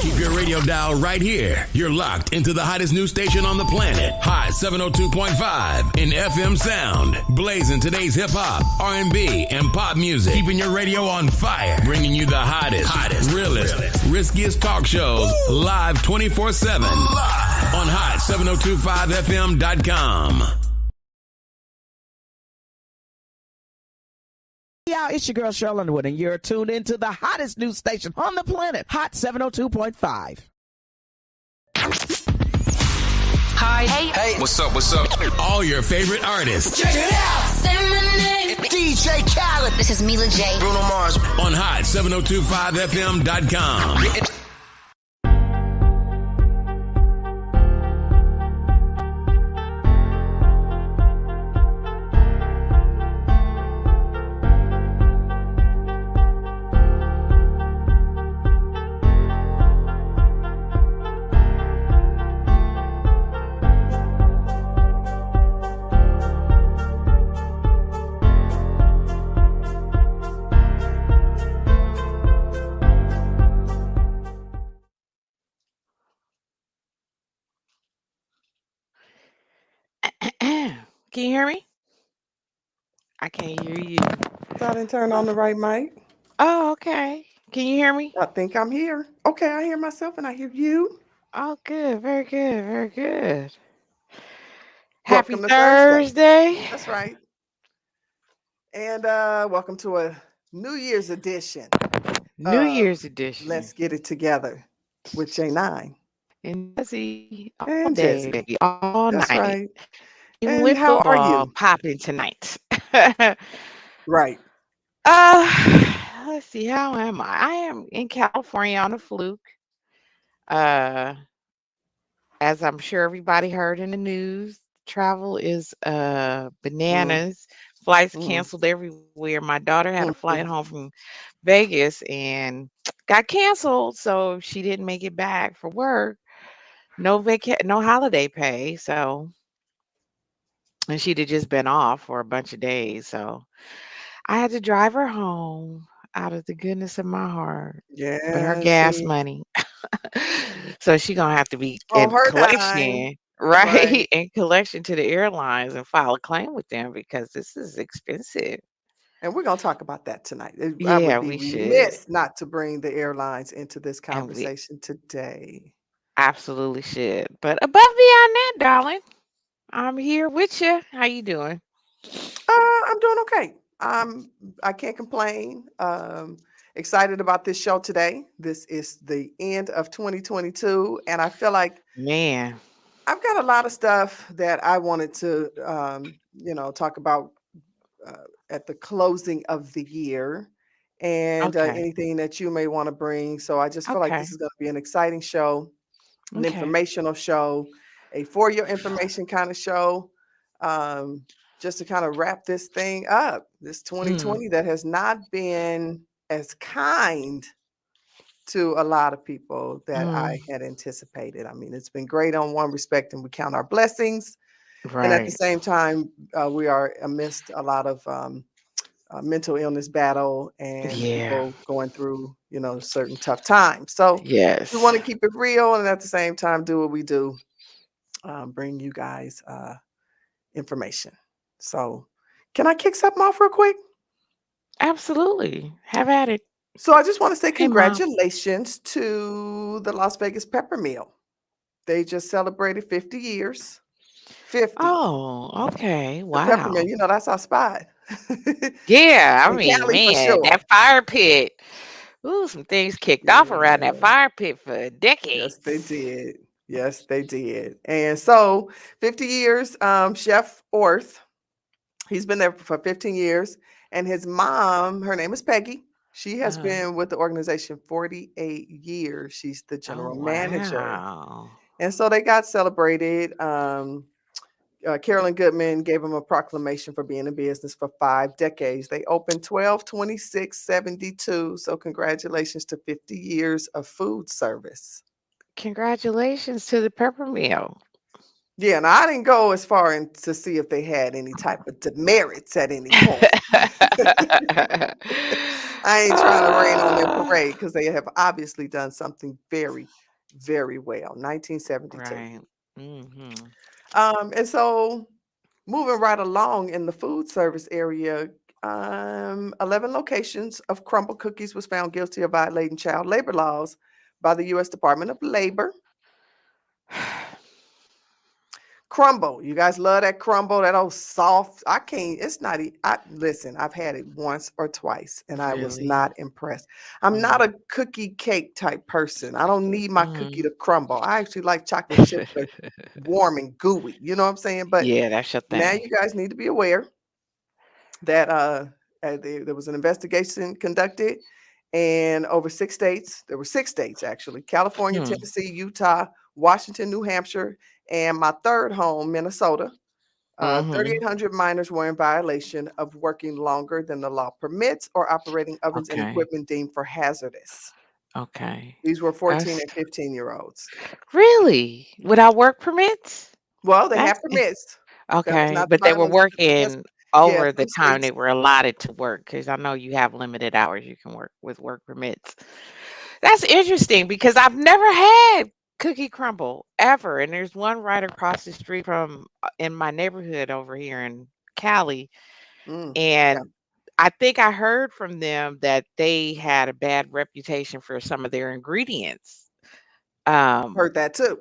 Keep your radio dial right here. You're locked into the hottest news station on the planet. Hot 702.5 in FM sound. Blazing today's hip hop, R&B, and pop music. Keeping your radio on fire. Bringing you the hottest, realest, riskiest talk shows live 24/7 on hot7025fm.com. Yeah, it's your girl Cheryl Underwood, and you're tuned into the hottest news station on the planet, Hot 702.5. Hi. Hey. What's up? All your favorite artists. Check it out. Say my name. DJ Khaled. This is Mila J. Bruno Mars. On hot7025fm.com. Can you hear me? I can't hear you. I didn't turn on the right mic. Oh, okay. Can you hear me? I think I'm here. Okay, I hear myself and I hear you. Oh, good. Very good. Very good. Happy Welcome to Thursday. That's right. And welcome to a New Year's edition. New Year's edition. Let's get it together with Jnine And Jezzi all and day, Jezzi. all That's night. right. Even And with how are football you? popping tonight. Right. Let's see. How am I? I am in California on a fluke. Uh, as I'm sure everybody heard in the news, travel is Mm, bananas. Flights mm, canceled everywhere. My daughter had a flight mm. home from Vegas and got canceled, so she didn't make it back for work. No holiday pay. So, and she'd have just been off for a bunch of days. So I had to drive her home out of the goodness of my heart. But her Yeah, gas see. money. So she gonna have to be On in her dime. collection, Right. right? In collection to the airlines and file a claim with them because this is expensive. And we're going to talk about that tonight. I Yeah, would be we should. remiss not to bring the airlines into this And we conversation today. absolutely should. But above beyond that, darling, I'm here with you. How you doing? I'm doing okay. I can't complain. Excited about this show today. This is the end of 2022, and I feel like Man. I've got a lot of stuff that I wanted to, talk about at the closing of the year, and Okay. anything that you may want to bring. So I just feel like this Okay. is going to be an exciting show, an Okay. informational show, a for your information kind of show. Just to kind of wrap this thing up, this Hmm. 2020 that has not been as kind to a lot of people that Mm. I had anticipated. I mean, it's been great on one respect, and we count our blessings. And at the Right. same time, we are amidst a lot of mental illness battle and Yeah. people going through, certain tough times. So we want to Yes. keep it real and at the same time do what we do, bring you guys information. So can I kick something off real quick? Absolutely. Have at it. So I just want to say Hey, Mom. congratulations to the Las Vegas Pepper Mill. They just celebrated 50 years. 50. Oh, okay. The Pepper Mill, Wow. that's our spot. Yeah, I In mean, Cali for man, sure. that fire pit. Ooh, some things kicked off around that Yeah. fire pit for Yes, decades. they did. Yes, they did. And so 50 years, Chef Orth, he's been there for 15 years. And his mom, her name is Peggy. She has Uh-huh. been with the organization 48 years. She's the Oh, general manager. wow. And so they got celebrated. Carolyn Goodman gave them a proclamation for being in business for 5 decades. They opened 12/26/72. So congratulations to 50 years of food service. Congratulations to the Pepper Mill. Yeah, and I didn't go as far in to see if they had any type of demerits at any point. I ain't trying to rain on their parade because they have obviously done something very, very well. 1972. Right. Mhm. And so moving right along in the food service area, 11 locations of Crumble Cookies was found guilty of violating child labor laws by the U.S. Department of Labor. Crumble, you guys love that crumble, that old soft. I can't. It's not. I listen. I've had it once or twice, and I was Really? not impressed. I'm not Mm. a cookie cake type person. I don't need my cookie Mhm. to crumble. I actually like chocolate chips that are warm and gooey. You know what I'm saying? But Yeah, that's your now thing. you guys need to be aware that there was an investigation conducted, and over 6 states, there were 6 states actually: California, Hmm. Tennessee, Utah, Washington, New Hampshire, and my third home, Minnesota. Mhm. 3,800 minors were in violation of working longer than the law permits or operating ovens and Okay. equipment deemed for hazardous. Okay. These were 14 That's and 15-year-olds. really without work permits? Well, they That's have permits. That was okay, not the but they were violation. Yes, working yeah, over the some time states. they were allotted to work because I know you have limited hours you can work with work permits. That's interesting because I've never had cookie crumble ever, and there's one right across the street from in my neighborhood over here in Cali, Yeah, and I think I heard from them that they had a bad reputation for some of their ingredients. Um, heard that too.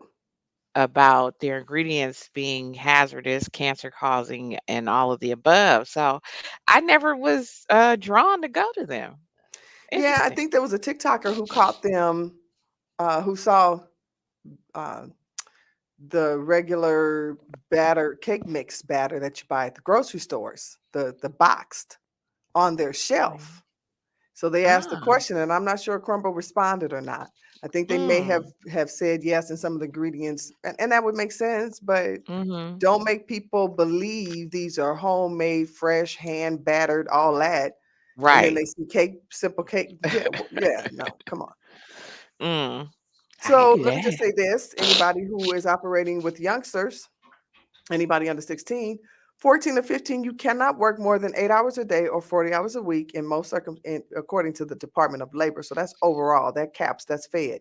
about their ingredients being hazardous, cancer causing, and all of the above. So I never was drawn to go to them. Yeah, I Interesting. think there was a TikToker who caught them, who saw uh, the regular batter, cake mix batter that you buy at the grocery stores, the boxed, on their Really? shelf. So they asked the Ah. question, and I'm not sure Crumble responded or not. I think they may Mm. have said yes in some of the ingredients, and that would make sense, but Mhm. don't make people believe these are homemade, fresh, hand battered, all that, and then Right. they see cake, simple cake. Yeah, yeah, no, come on. Mm. I can So do let me just that. say this: anybody who is operating with youngsters, anybody under 16, 14 to 15, you cannot work more than 8 hours a day or 40 hours a week in most according to the Department of Labor. So that's overall, that caps, that's fed.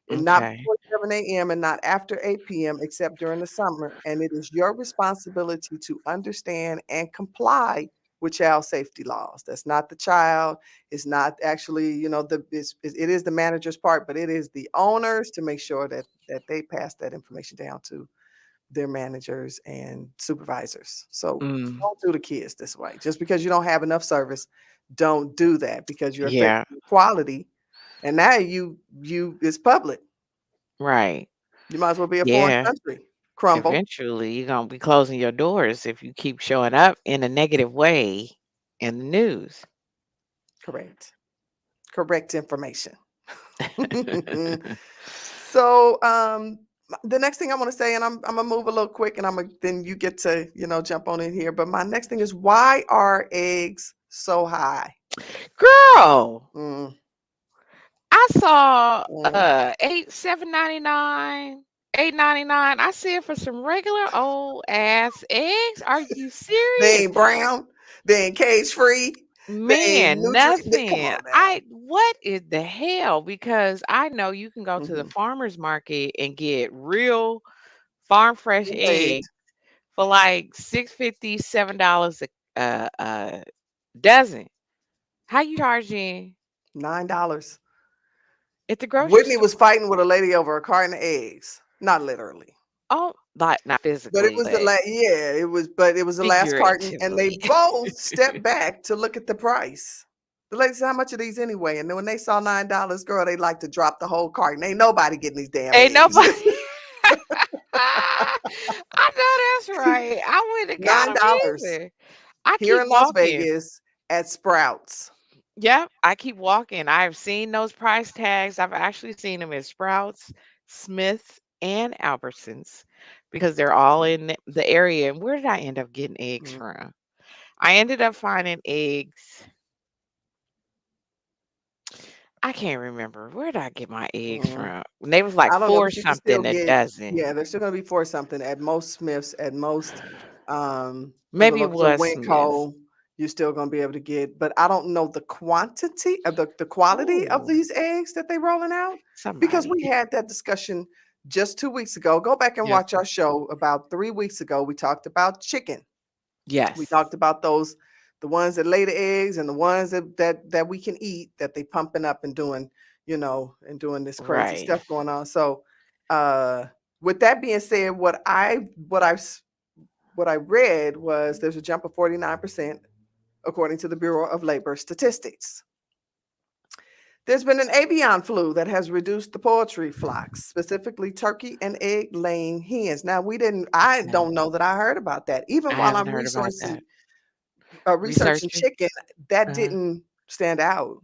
And not Okay. before 7 a.m. and not after 8 p.m. except during the summer. And it is your responsibility to understand and comply with child safety laws. That's not the child. It's not actually, it is the manager's part, but it is the owners to make sure that they pass that information down to their managers and supervisors. So Mm. don't do the kids this way. Just because you don't have enough service, don't do that because you're Yeah. affecting quality. And now you it's public. Right. You might as well be a foreign Yeah. country. Crumble. Eventually, you're gonna be closing your doors if you keep showing up in a negative way in the news. Correct. Correct information. So the next thing I want to say, and I'm gonna move a little quick, and then you get to jump on in here. But my next thing is, why are eggs so high? Girl, Mm, I saw mm. 7.99, 8.99. I see it for some regular old ass eggs. Are you They serious? ain't brown. They ain't cage free. They ain't Man, nutrient. Come nothing. on now. I what is the hell? Because I know you can go to the Hmm. farmer's market and get real farm fresh Laid eggs for like $6.50, $7 a dozen. How you charging $9. at the grocery Whitney store? was fighting with a lady over a carton of eggs. Not literally. Oh, like not But it physically, was the but last, yeah, it was the last carton, and they figuratively. both stepped back to look at the price. The lady said, "How much are these anyway?" And then when they saw $9, girl, they like to drop the whole carton. Ain't nobody getting these damn Ain't eggs. nobody. I know that's right. I wouldn't have got Nine them dollars either. I here keep in Las walking. Vegas at Sprouts. Yep, I keep walking. I've seen those price tags. I've actually seen them at Sprouts, Smith's, and Albertsons because they're all in the area. And where did I end up getting eggs Mm. from? I ended up finding eggs. I can't remember. Where did I get my eggs Mm, from? And they was like I don't know, 4 but you can still something a get, dozen. yeah, they're still gonna be for something at most Smiths, at most, other Maybe it local, so was Smith's. Winco, you're still gonna be able to get, but I don't know the quantity of the quality of Ooh, these eggs that they rolling out, because somebody. we had that discussion just 2 weeks ago. Go back and Yes. watch our show about 3 weeks ago. We talked about chicken. We Yes. talked about those, the ones that lay the eggs and the ones that we can eat, that they pumping up and doing, and doing this crazy Right. stuff going on. So, uh, with that being said, what I read was there's a jump of 49% according to the Bureau of Labor Statistics. There's been an avian flu that has reduced the poultry flocks, specifically turkey and egg laying hens. Now, I Okay. don't know that I heard about that. Even I while haven't I'm heard about that. researching Researching? chicken, that Uh-huh. didn't stand out.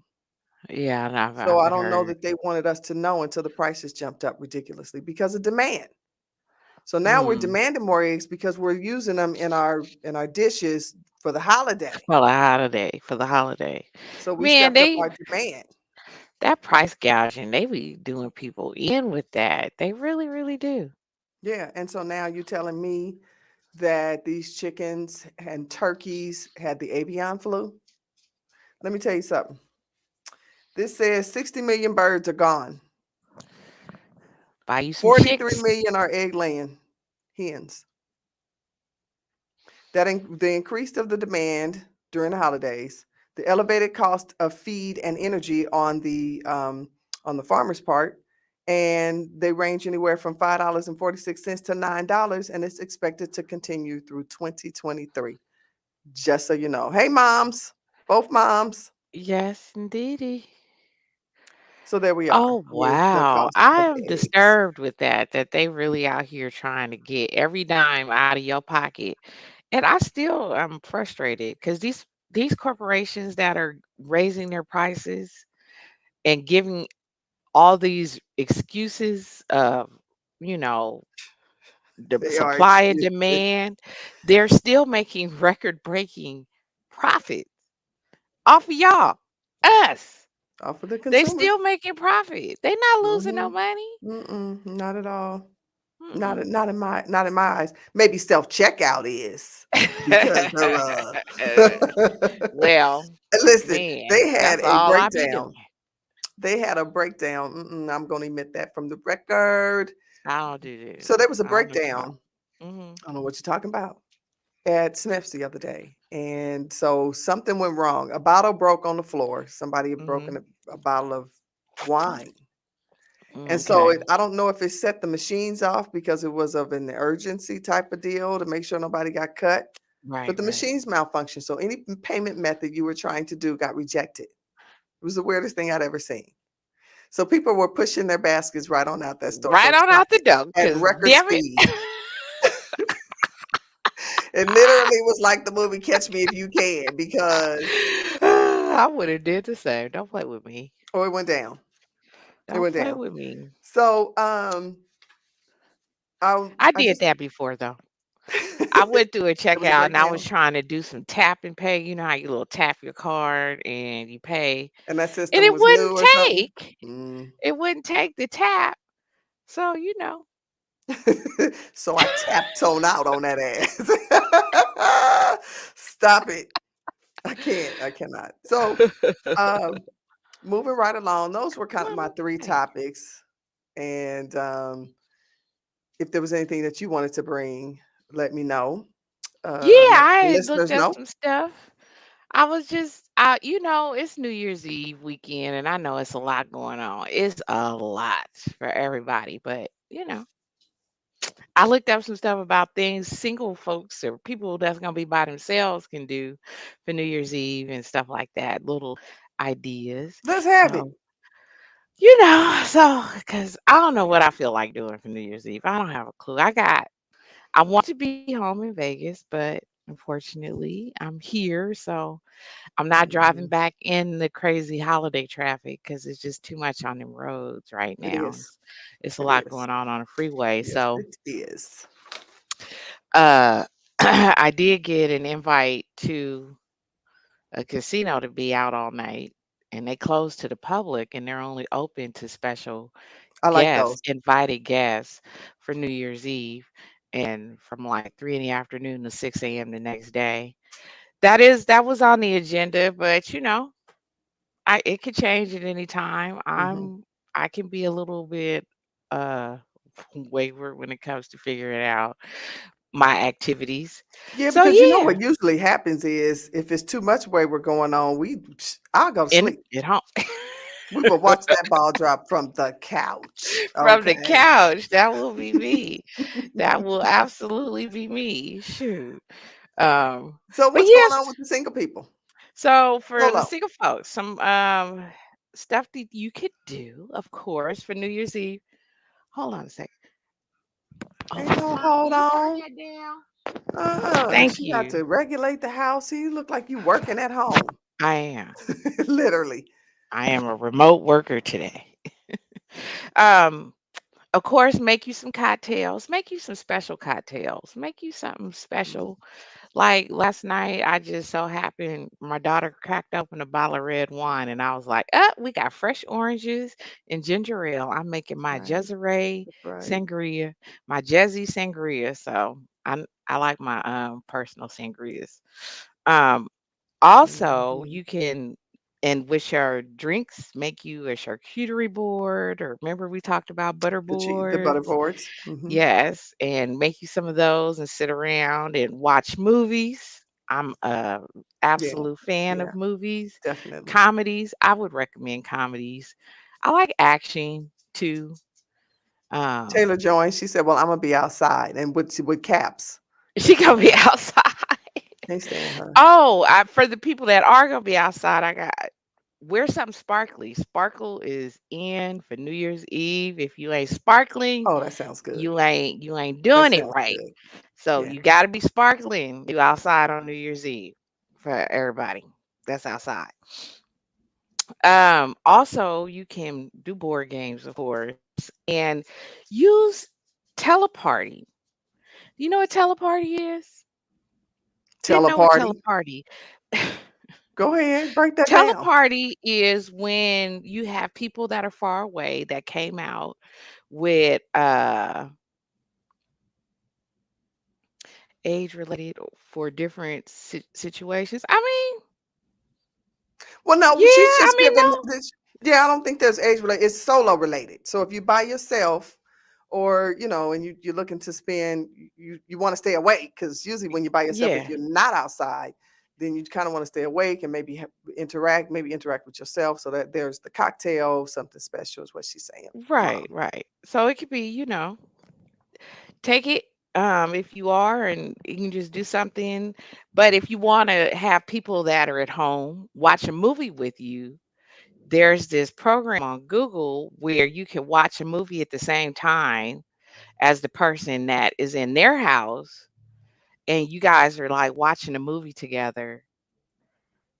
Yeah, and I So I haven't don't know heard. that they wanted us to know until the prices jumped up ridiculously because of demand. So now we're Mm. demanding more eggs because we're using them in our dishes for the holiday. For the holiday, for the holiday. So we Man, stepped up they our demand. that price gouging, they be doing people in with that. They really, really do. Yeah, and so now you're telling me that these chickens and turkeys had the avian flu? Let me tell you something. This says 60 million birds are gone. Buy you some 43 chicks. million are egg laying hens. The increase of the demand during the holidays, the elevated cost of feed and energy on the farmer's part, and they range anywhere from $5.46 to $9, and it's expected to continue through 2023. Just so you know. Hey, moms, both moms. Yes, indeedy. So there we are Oh, with the wow. cost I of am eggs. disturbed with that they really out here trying to get every dime out of your pocket. And I still am frustrated because these corporations that are raising their prices and giving all these excuses of, you know, the They are supply and excuses. demand, they're still making record-breaking profit off of y'all, us. Off of the They consumer. still making profit. They not losing no Mhm. money. Mm-mm, not at all. Mm-mm. Not in my eyes. Maybe self-checkout is because Well, listen, man, they had that's a all I be doing. breakdown. They had a breakdown. I'm gonna admit that from the record. I don't do this. So there was a I don't know what you're talking breakdown. about. Mhm. I don't know what you're talking about. At Smith's the other day. And so something went wrong. A bottle broke on the floor. Somebody had broken Mhm. a bottle of wine. And so Okay. I don't know if it set the machines off because it was of an urgency type of deal to make sure nobody got cut, but Right, the right. machines malfunctioned. So any payment method you were trying to do got rejected. It was the weirdest thing I'd ever seen. So people were pushing their baskets right on out that store. So Right on stop out the it door, at cause record damn it. speed. It literally was like the movie Catch Me If You Can because I would have did the same. Don't play with me. oh, it went down. It Don't went play down. with me. So I I did just that before though. I went through a it was a checkout and I was breakdown. trying to do some tap and pay. You know how you little tap your card and you pay, And that and system was new or something. Mm. it wouldn't take the tap. So So I tapped tone out on that ass. Stop it. I can't. I cannot. So, um, moving right along, those were kind of my three Thank you. topics. And if there was anything that you wanted to bring, let me know. Yeah, Let the I had looked listeners up know. some stuff. I was just, it's New Year's Eve weekend, and I know it's a lot going on. It's a lot for everybody, but I looked up some stuff about things single folks or people that's gonna be by themselves can do for New Year's Eve and stuff like that. Little ideas. Let's have it. So, because I don't know what I feel like doing for New Year's Eve. I don't have a clue. I want to be home in Vegas, but unfortunately, I'm here, so I'm not driving Mhm. back in the crazy holiday traffic because it's just too much on them roads right It now. is. It's a It lot is. going on the freeway. Yes, So, it is. uh, I did get an invite to a casino to be out all night. and they close to the public, and they're only open to special I like guests, those. invited guests for New Year's Eve, and from like 3 in the afternoon to 6 a.m. the next day. That was on the agenda, but I it could change at any time. Hmm. I can be a little bit uh wayward when it comes to figuring out my activities. Yeah, So because you know yeah, what usually happens is if it's too much wayward going on, I'll go to in sleep. at home. We will watch that ball drop from the couch. From the Okay. couch. That will be me. That will absolutely be me. Shoot. So But what's going yes, on with the single people? so for the Solo. single folks, some stuff that you could do, of course, for New Year's Eve. Hold on a second. Ain't no Alexa, will hold you turn on. that down? Thank She got you. to regulate the house. See, you look like you working at home. I am. Literally. I am a remote worker today. Um, of course, make you some cocktails. Make you some special cocktails. Make you something Mhm. special. Like last night, I just so happened my daughter cracked open a bottle of red wine, and I was like, we got fresh oranges and ginger ale. I'm making That's my right. Jezere That's right. sangria, my Jezzy sangria. So I like my personal sangrias. Um, Also, Mhm. you can, and with your drinks, make you a charcuterie board, or remember we talked about butter The boards? butterboards. Hmm. Yes, and make you some of those and sit around and watch movies. I'm a Yeah. absolute fan Yeah. of movies, Definitely. comedies. I would recommend comedies. I like action too. Um, Taylor joined. She said, "Well, I'm gonna be outside and with caps." she gonna be outside. Can't stand her. Oh, for the people that are gonna be outside, I got wear something sparkly. Sparkle is in for New Year's Eve. If you ain't sparkling, Oh, that sounds good. you ain't That doing it sounds right. good. So Yeah. you got to be sparkling. You outside on New Year's Eve for everybody that's outside. Also, you can do board games, of course, and use teleparty. Do you know what teleparty is? Tell Didn't a know what party. teleparty. Go ahead, break that down. Teleparty is when you have people that are far away that came out with age related for different situations. I mean, Well, no, yeah, she's I just mean, giving no. this. Yeah, I don't think there's age related. It's solo related. So if you by yourself, or and you're looking to spend, you want to stay awake because usually when you're by yourself, if Yeah, you're not outside, then you kind of want to stay awake and maybe interact with yourself. So that there's the cocktail, something special is what she's saying, right, Mom. right. So it could be, take it if you are, and you can just do something. But if you want to have people that are at home watch a movie with you, there's this program on Google where you can watch a movie at the same time as the person that is in their house, and you guys are like watching a movie together,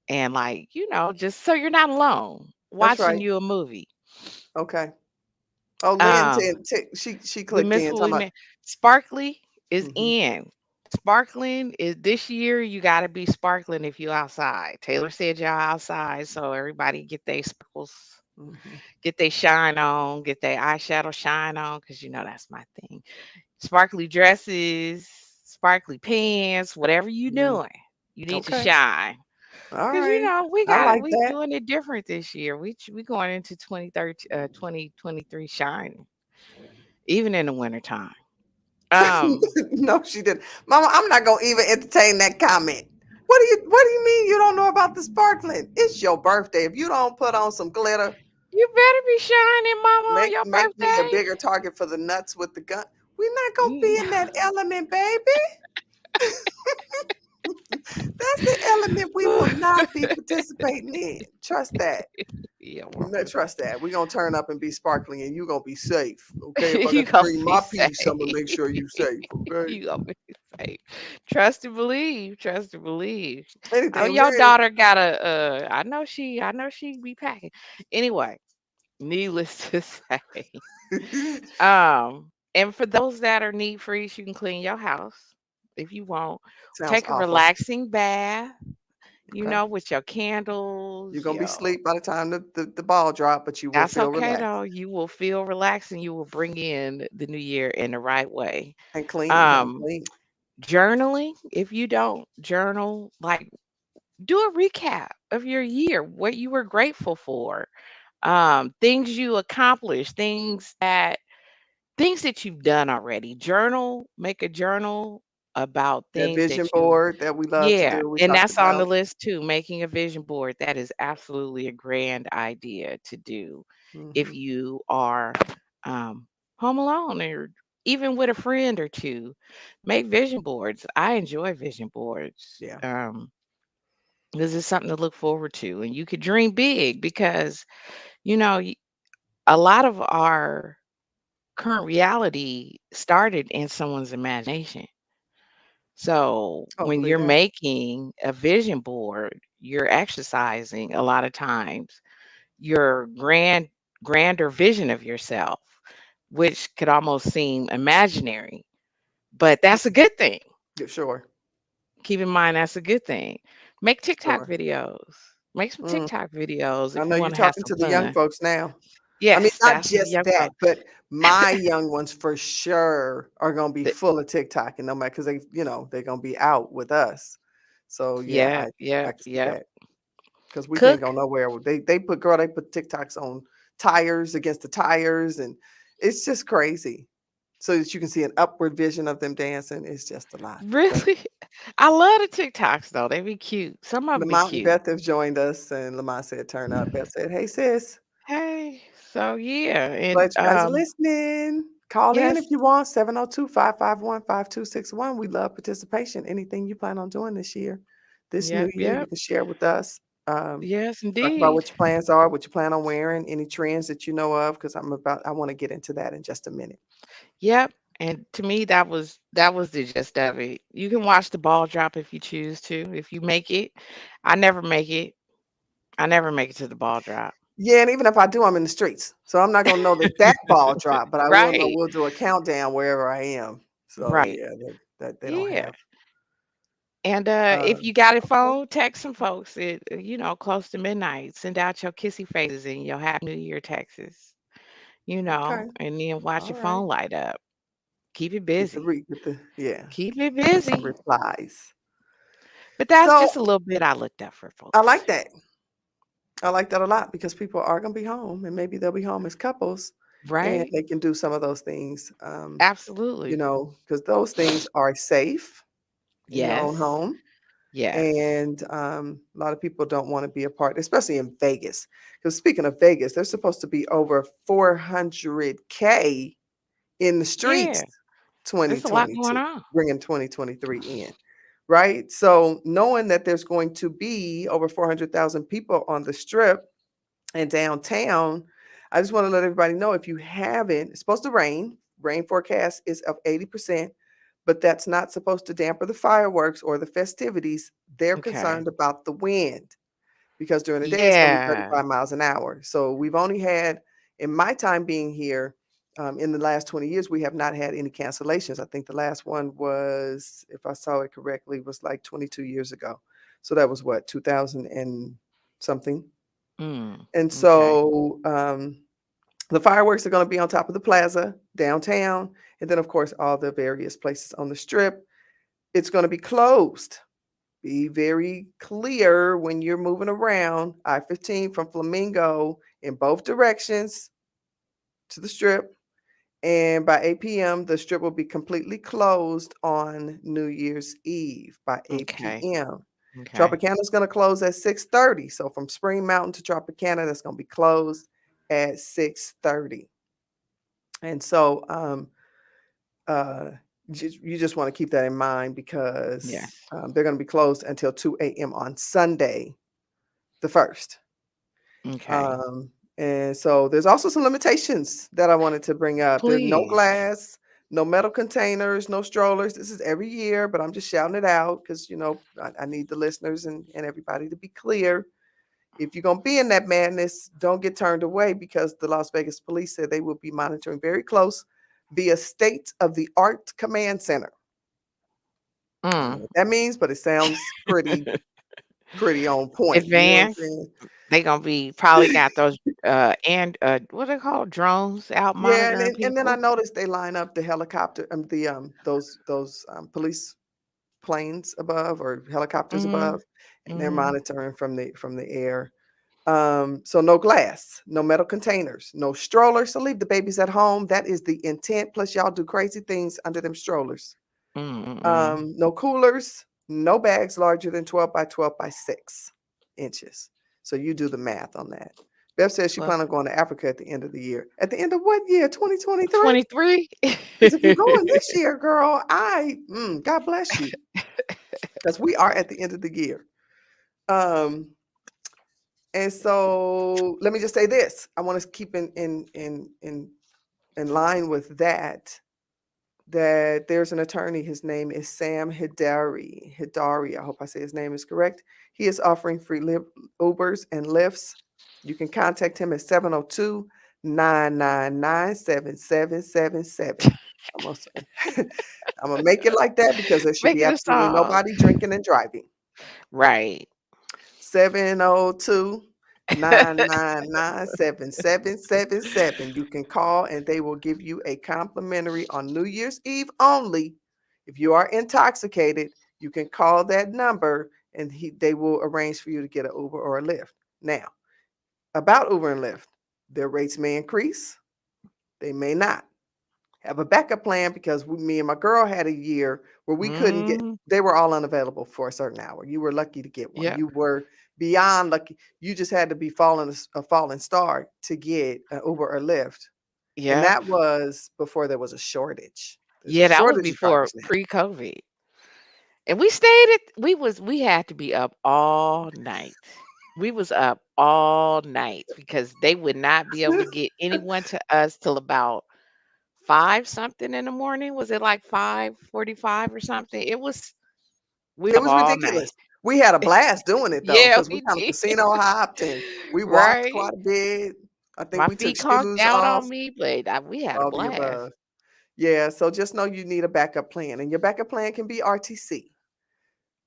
and like, just so you're not alone That's watching right. you a movie. Okay. Oh, Lynn, Um, she we clicked miss in what talking we about. meant. Sparkly is Hmm. in. Sparkling is this year. You got to be sparkling if you outside. Taylor said y'all outside, so everybody get their sparkles, Hmm. get their shine on, get their eyeshadow shine on, because that's my thing. Sparkly dresses, sparkly pants, whatever you doing, you need to Okay. shine. All Because right. I like we that. doing it different this year. We going into 2023 shining, even in the wintertime. Um, No, she didn't. Mama, I'm not gonna even entertain that comment. What do you mean you don't know about the sparkling? It's your birthday. If you don't put on some glitter, you better be shining, mama, on your make me a birthday. bigger target for the nuts with the gun. We're not gonna be Mm. in that element, baby. That's the element we will not be participating in. Trust that. Yeah, No, woman. trust that. We're gonna turn up and be sparkling and you're gonna be safe. Okay. If I You gotta gonna bring be my safe. piece, I'm gonna make sure you safe. Okay. You gonna be safe. Trust and believe. Trust and believe. Oh, Anything, your daughter got a. I know she be packing. Anyway, needless to say, and for those that are need free, you can clean your house if you want. sounds Take a awful. relaxing bath Okay. with your You're candles, gonna be your asleep by the time the ball drop, but you will that's feel okay relaxed though. You will feel relaxed and you will bring in the new year in the right way. and clean and Um, clean. journaling, if you don't journal, like do a recap of your year, what you were grateful for, things you accomplished, things that you've done already. Journal, make a journal about That things vision that you board that we love to yeah, do, we and talked that's on the about. list too, making a vision board. That is absolutely a grand idea to do if Mhm. you are um, home alone or even with a friend or two. Make vision boards. I enjoy vision boards. Yeah. This is something to look forward to, and you could dream big because you know y- a lot of our current reality started in someone's imagination. So when Totally you're that. making a vision board, you're exercising a lot of times your grander vision of yourself, which could almost seem imaginary, but that's a good thing. Yeah, sure. Keep in mind that's a good thing. Make TikTok Sure. videos. Make some Mm. TikTok videos I if know you you're want to have talking some to the young fun. folks now. I mean, Yes, not that's for the just young that, folks. but my young ones for sure are gonna be The- full of TikTok and no matter because they're gonna be out with us. So yeah, yeah, I yep, can see yep. that because we can't go Cook. nowhere. They put TikToks on tires against the tires, and it's just crazy. So that you can see an upward vision of them dancing. It's just a lot. But Really? I love the TikToks though. They be cute. Some of them be Lamont and cute. Beth have joined us, and Lamont said, "Turn up." Beth said, "Hey sis." Hey, so yeah, and Glad you guys are listening. Call in if yes, you want, 702-551-5261. We love participation. Anything you plan on doing this year, this new yep, year, you yep, can share with us. yes, Talk about indeed. what your plans are, what you plan on wearing, any trends that you know of, because I want to get into that in just a minute. Yep. And to me, that was the gist of it. You can watch the ball drop if you choose to. If you make it, I never make it. I never make it to the ball drop. Yeah, and even if I do, I'm in the streets. So I'm not gonna know that ball dropped, but I will know Right. we'll do a countdown wherever I am. So Right. yeah, that they don't Yeah. have. And if you got a Okay. phone, text some folks at close to midnight. Send out your kissy faces and your Happy New Year texts. Okay. And then watch All your right. phone light up. Keep it Get the busy. re get the yeah. Keep it Get some busy. replies. But that's So just a little bit I looked up for I folks. like that. I like that a lot because people are gonna be home and maybe they'll be home as couples and Right? they can do some of those things. Absolutely. Because those things are safe in your own Yes. home. Yes. And a lot of people don't want to be a part, especially in Vegas. Because speaking of Vegas, there's supposed to be over 400K in the streets Yeah. There's a lot going 2022, on. bringing 2023 in. Right. So knowing that there's going to be over 400,000 people on the strip and downtown, I just want to let everybody know if you haven't, it's supposed to rain. Rain forecast is of 80%, but that's not supposed to damper the fireworks or the festivities. They're Okay. concerned about the wind because during the day it's going to be Yeah. 35 miles an hour. So we've only had, in my time being here, in the last 20 years, we have not had any cancellations. I think the last one was, if I saw it correctly, was like 22 years ago. So that was what, 2000 and something. Mm. And Okay. so the fireworks are going to be on top of the plaza downtown. And then, of course, all the various places on the strip. It's going to be closed. Be very clear when you're moving around I-15 from Flamingo in both directions to the strip. And by 8 p.m., the strip will be completely closed on New Year's Eve by 8 Okay. p.m. Okay. Tropicana is going to close at 6:30. So from Spring Mountain to Tropicana, that's going to be closed at 6:30. And so uh, you just want to keep that in mind because Yes. they're going to be closed until 2 a.m. on Sunday, the 1st. Okay. Um, and so there's also some limitations that I wanted to bring up. There's no Please. glass, no metal containers, no strollers. This is every year, but I'm just shouting it out because, I need the listeners and everybody to be clear. If you're going to be in that madness, don't get turned away because the Las Vegas police said they will be monitoring very close via state of the art command center. I don't know Mm. what that means, but it sounds pretty pretty on point. You know what I'm Advanced. saying? They gonna be probably got those and what they call drones out Yeah, monitoring and then I people. noticed they line up the helicopter, the those police planes above or helicopters Mm-hmm. above, and they're Mm-hmm. monitoring from the air. So no glass, no metal containers, no strollers. So leave the babies at home. That is the intent. Plus, y'all do crazy things under them strollers. Mm-mm. No coolers, no bags larger than 12 by 12 by 6 inches. So you do the math on that. Bev says she Well, plans on going to Africa at the end of the year. At the end of what year? 2023? 23. Because if you're going this year, girl, God bless you. Because we are at the end of the year. Um, and so let me just say this. I want to keep in line with that there's an attorney. His name is Sam Hidari. I hope I say his name is correct. He is offering free Ubers and Lyfts. You can contact him at 702-999-7777. I'm gonna I'm gonna make it like that because there should Make be it a absolutely song. nobody drinking and driving. Right. 702-999-7777. You can call and they will give you a complimentary on New Year's Eve only. If you are intoxicated, you can call that number and they will arrange for you to get an Uber or a Lyft. Now, about Uber and Lyft, their rates may increase, they may not. Have a backup plan because me and my girl had a year where we couldn't get, Mm, they were all unavailable for a certain hour. You were lucky to get one. yep. You were beyond lucky. You just had to be a falling star to get an Uber or Lyft. And Yep. that was before there was a shortage. There's a Yeah, that was shortage of before drivers now. pre-COVID. And we stayed at we had to be up all night. We was up all night because they would not be able to get anyone to us till about 5 something in the morning. Was it like 5:45 or something? We It up was all night. ridiculous. We had a blast doing it though, Yeah, because we we kind of did. casino hopped and we walked Right? quite a bit. I think My we took feet conked shoes out off, on me, but we had a all the blast. above. Yeah, so just know you need a backup plan, and your backup plan can be RTC.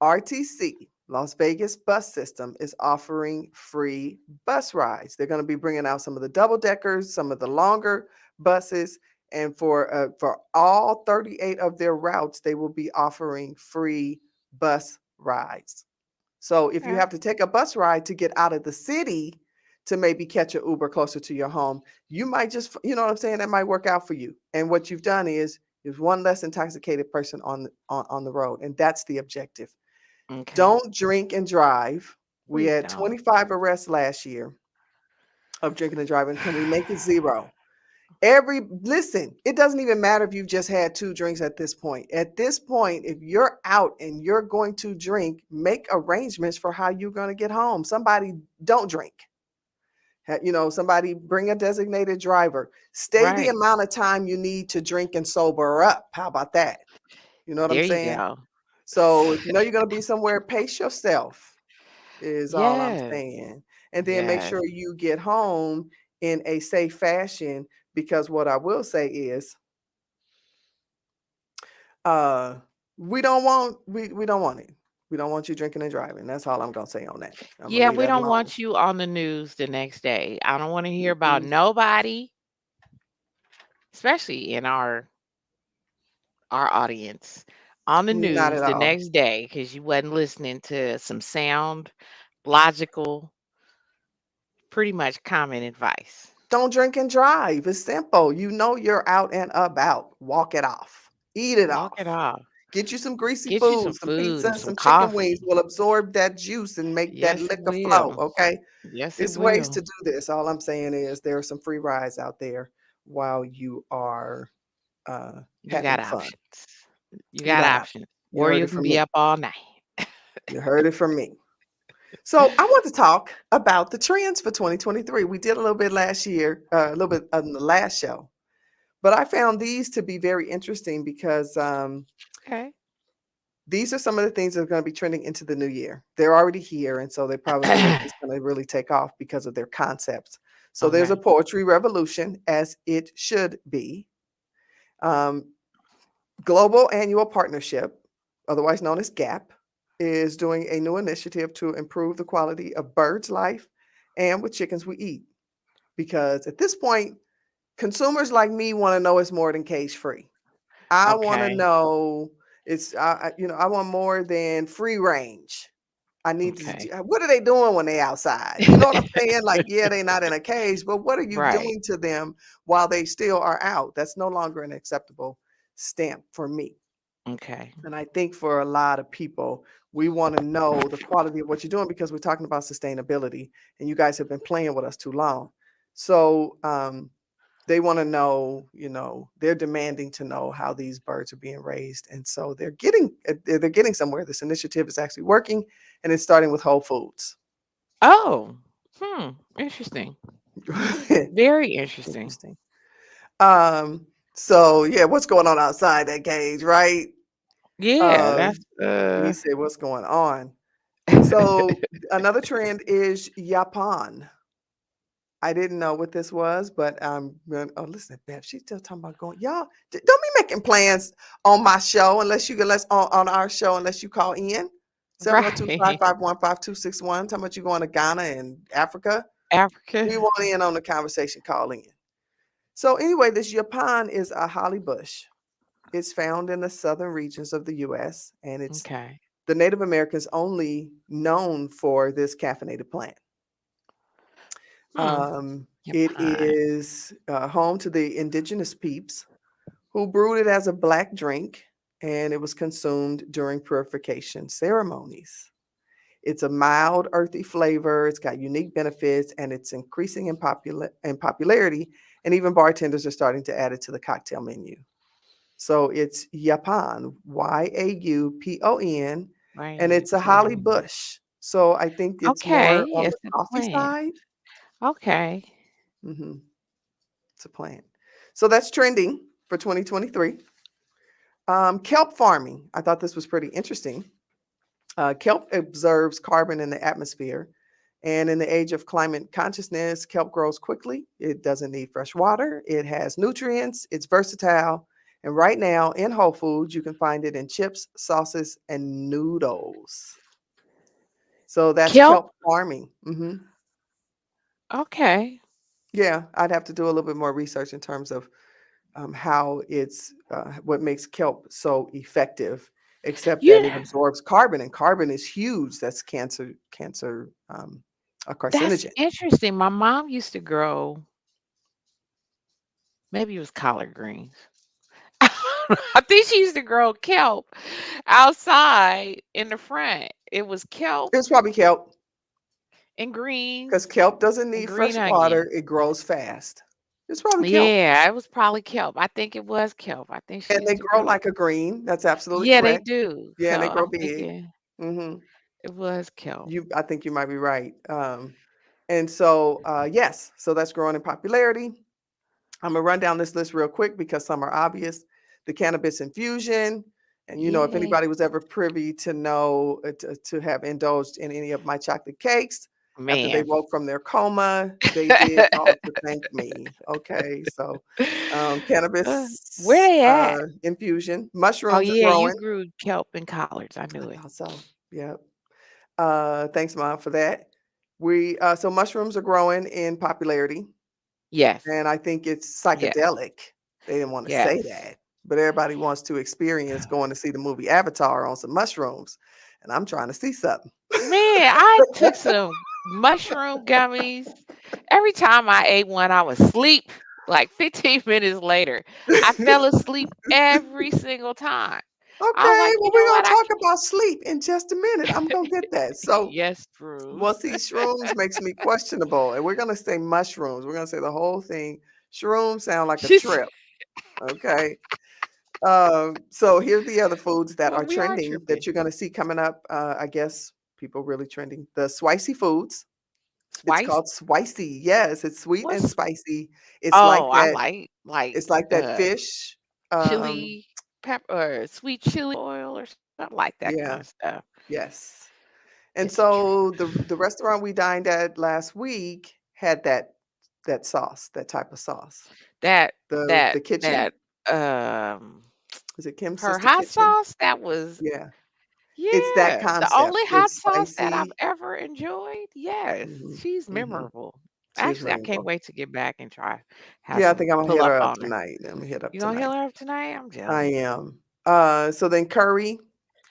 RTC, Las Vegas Bus System, is offering free bus rides. They're going to be bringing out some of the double deckers, some of the longer buses, and for all 38 of their routes, they will be offering free bus rides. So if you Okay. have to take a bus ride to get out of the city to maybe catch an Uber closer to your home, you might just, you know what I'm saying, that might work out for you. And what you've done is there's one less intoxicated person on the road, and that's the objective. Okay. Don't drink and drive. We Please had don't. 25 arrests last year of drinking and driving. Can we make it zero? Listen, it doesn't even matter if you've just had 2 drinks at this point. At this point, if you're out and you're going to drink, make arrangements for how you're going to get home. Somebody don't drink. Somebody bring a designated driver. Stay the Right. amount of time you need to drink and sober up. How about that? You know what I'm There you saying? go. So if you know you're going to be somewhere, pace yourself is all I'm Yes. saying. And then make Yes. sure you get home in a safe fashion, because what I will say is uh we don't want it. We don't want you drinking and driving. That's all I'm gonna say on that. I'm gonna Yeah, leave we that don't alone. want you on the news the next day. I don't want to hear about Mm-mm, nobody, especially in our audience, on the not news at the all. next day because you wasn't listening to some sound, logical, pretty much common advice. Don't drink and drive. It's simple. You know you're out and about. Walk it off. Eat it Walk it off. off. Get you some greasy Get you some food, some food pizza, and and some some chicken wings coffee. will absorb that juice and make that Yes, it liquor flow. will. Okay. Yes, it It's ways will. to do this. All I'm saying is there are some free rides out there while you are You got having fun. options. You You got got options. options. You Or heard you it can from be me. up all night. You heard it from me. So I want to talk about the trends for 2023. We did a little bit last year, a little bit on the last show, but I found these to be very interesting because Okay. these are some of the things that are going to be trending into the new year. They're already here, and so they probably don't think it's going to really take off because of their concepts. So there's a Okay. poetry revolution, as it should be. Um, Global Annual Partnership, otherwise known as GAP. is doing a new initiative to improve the quality of birds' life and with chickens we eat. Because at this point, consumers like me want to know it's more than cage free. I want to Okay. know I want more than free range. I need Okay. what are they doing when they outside? You know what I'm saying? Like, yeah, they're not in a cage, but what are you Right. doing to them while they still are out? That's no longer an acceptable stamp for me. Okay. And I think for a lot of people, we want to know the quality of what you're doing because we're talking about sustainability and you guys have been playing with us too long. So they want to know, they're demanding to know how these birds are being raised. And so they're getting somewhere. This initiative is actually working and it's starting with Whole Foods. Oh. Interesting. Very interesting. Interesting. So yeah, what's going on outside that cage, right? Yeah, Um, that's we say what's going on. So another trend is Japan. I didn't know what this was, but oh, listen, Bev, she's still talking about going. Y'all, don't be making plans on my show unless you can on our show unless you call in. 702 right. 551 5261. Talking about you going to Ghana and Africa. Africa. We want in on the conversation, call in. So anyway, this Japan is a holly bush. It's found in the southern regions of the US and it's Okay. the Native Americans only known for this caffeinated plant. Hmm. It Japan. is home to the indigenous peeps who brewed it as a black drink and it was consumed during purification ceremonies. It's a mild, earthy flavor. It's got unique benefits and it's increasing in popularity. And even bartenders are starting to add it to the cocktail menu. So it's Yaupon, Yaupon, and Right. it's a holly bush. So I think it's Okay. more on It's the a coffee plant. side. Okay. hmm It's a plant. So that's trending for 2023. Kelp farming. I thought this was pretty interesting. Kelp absorbs carbon in the atmosphere. And in the age of climate consciousness, kelp grows quickly. It doesn't need fresh water. It has nutrients. It's versatile. And right now in Whole Foods, you can find it in chips, sauces, and noodles. So that's Kelp. kelp farming. Okay. Yeah, I'd have to do a little bit more research in terms of how it's what makes kelp so effective, except that it Yeah. absorbs carbon, and carbon is huge. That's a That's carcinogen. interesting. My mom used to grow, maybe it was collard greens. I think she used to grow kelp outside in the front. It was kelp It's probably kelp and because greens kelp doesn't and need green fresh water. onions. It grows fast. It's probably kelp, Yeah, it was probably kelp. I think it was kelp. I think she and they used to grow grow. like a green. That's absolutely Yeah, they correct. do. Yeah, So and they grow I'm big. thinking hmm it was kelp. I think you might be right. And so, yes, so that's growing in popularity. I'm gonna run down this list real quick because some are obvious. The cannabis infusion, and if Yeah. anybody was ever privy to know to have indulged in any of my chocolate cakes after they Man. woke from their coma, they did call to thank me. Okay, so Where cannabis they at? infusion, Oh mushrooms are yeah, you growing. grew kelp and collards. I I knew it. thought so. Yep. Thanks, Mom, for that. So mushrooms are growing in popularity. Yes. And I think it's Yes. psychedelic. They didn't wanna say Yes. that, but everybody wants to experience going to see the movie Avatar on some mushrooms, and I'm trying to see something. Man, I took some mushroom gummies. Every time I ate one, I would sleep like 15 minutes later. I fell asleep every single time. I was Okay, like, well, you know we're what? gonna talk about sleep in just a minute. I'm gonna get that. So, Yes, Bruce. well, see, shrooms makes me questionable, and we're gonna say mushrooms. We're gonna say the whole thing. Shrooms sound like a She's trip, okay? So here's the other foods that well, are we are trending that tripping. you're gonna see coming up. I guess people really trending. The spicy foods. It's Spice. called spicy. Yes, it's sweet and What's spicy. It's like oh, I that. like It's like that fish. Um, chili pepper or sweet chili oil or something like that kind of yeah, stuff. yes. And It's a trip. so the restaurant we dined at last week had that sauce, that type of sauce. That The that kitchen, that um is it Kim's her Sister hot Kitchen? sauce, that was Yeah. It's that Yeah, the concept. only hot It's sauce that I've spicy. ever enjoyed. Yes, Mhm, she's mhm. memorable. She is Actually, I can't memorable. wait to get back and try have Yeah, I some think Imma pull hit up her up on her. tonight. Imma hit up You gonna heal tonight. her up tonight? I'm I jealous. am. So then curry,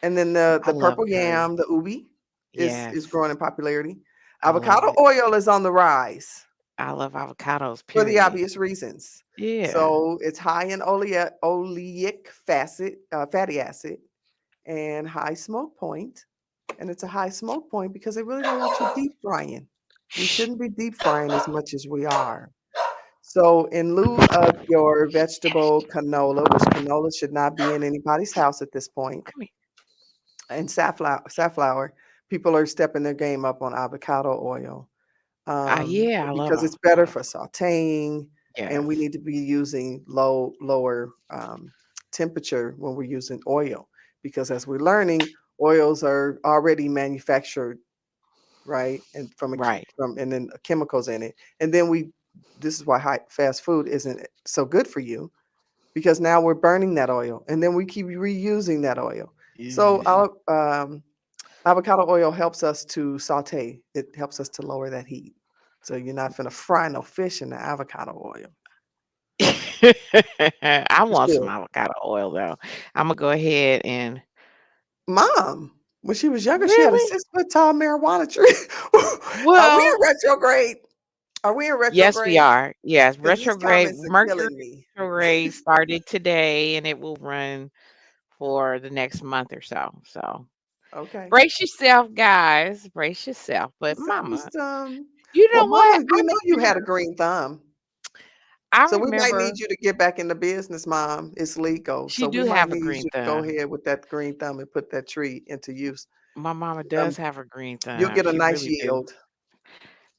and then I the love purple curry. yam, the ubi, is Yes, growing in popularity. I love Avocado it. oil is on the rise I love avocados, for the period. obvious reasons. Yeah, So it's high in oleic fatty acid and high smoke point, and it's a high smoke point because they really don't want you deep frying. We shouldn't be deep frying as much as we are. So in lieu of your vegetable canola, which canola should not be in anybody's house at this point, come here. and safflower, people are stepping their game up on avocado oil, Yeah, I love because it's better avocado. for sautéing, and we Yes, need to be using lower, temperature when we're using oil, because as we're learning, oils are already manufactured, right? And right. and then chemicals in it. And then this is why fast food isn't so good for you, because now we're burning that oil and then we keep reusing that oil. So Ugh. avocado oil helps us to saute. It helps us to lower that heat. So you're not gonna fry no fish in the avocado oil. I You want some should. avocado oil though. I'm gonna go ahead and Mom, when she was younger, she had a really? 6 foot tall marijuana tree. Are we Well, in retrograde? Are we in yes, we retrograde? are. Yes, Because these retrograde comments are Mercury killing me. retrograde started today and it will run for the next month or so. So Okay. brace yourself, guys. Brace yourself. But So mama, some you Well, know what? mama, we know you had a green thumb. I So we might remember need you to get back in the business, mom. It's legal. she So we do might have a need green you to go thumb. ahead with that green thumb and put that tree into use. My mama Um, does have a green you'll thumb. get a She nice really do. yield.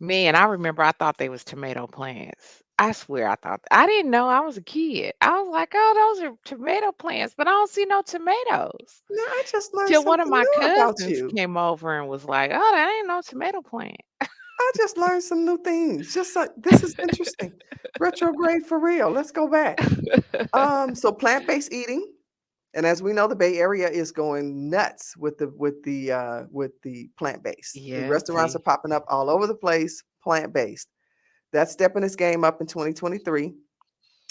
Man, I remember I thought they was tomato plants. I swear I thought I didn't know I was a kid. I was like, "Oh, those are tomato plants," but I don't see no tomatoes. Now I just learned Till one of something my new about cousins you. came over and was like, "Oh, that ain't no tomato plant." I just learned some new things. Just like this is interesting. Retrograde for real. Let's go back. So plant-based eating. And as we know, the Bay Area is going nuts with the plant-based. The Yeah, restaurants are see. popping up all over the place, plant-based. That's stepping its game up in 2023.